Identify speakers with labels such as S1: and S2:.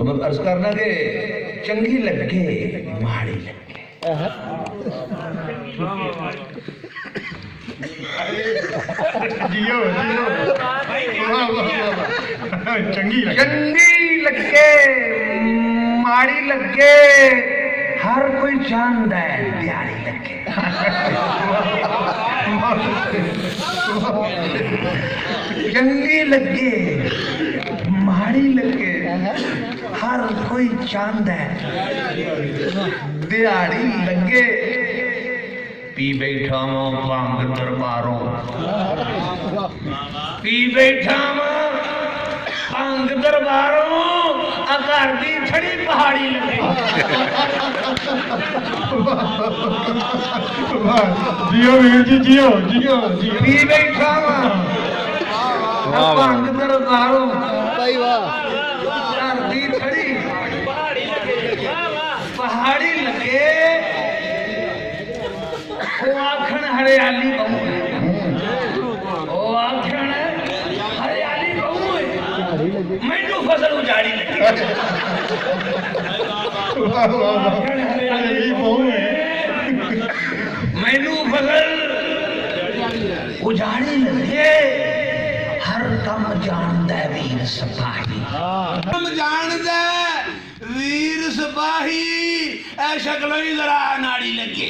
S1: मैं अर्ज करना कि चंगी लगे माड़ी लगे
S2: जियो जियो चंगी
S1: लगे माड़ी लगे हर कोई जानता है प्यारी लगे चंगी लगे माड़ी लगे हर कोई चांद है दिहाड़ी लगे पी बैठा वां भंग दरबारों पी बैठा वां भंग दरबारों अगर दी छड़ी पहाड़ी लगे
S2: जियो वीर जी जियो जियो जियो
S1: पी बैठा वां भंग दरबारों
S3: भाई वाह
S1: अगर दी छड़ी पहाड़ी लगे वो आखन हरियाली बहु है वो आखन हरियाली बहु है मैनू फसल उजाड़ी लगी आखन हरियाली बहु है मैनू फसल उजाड़ी लगे हर कम जानदा वीर सिपाही
S4: हम जानदा वीर सिपाही ऐ शक्ल ही जरा नाड़ी लगे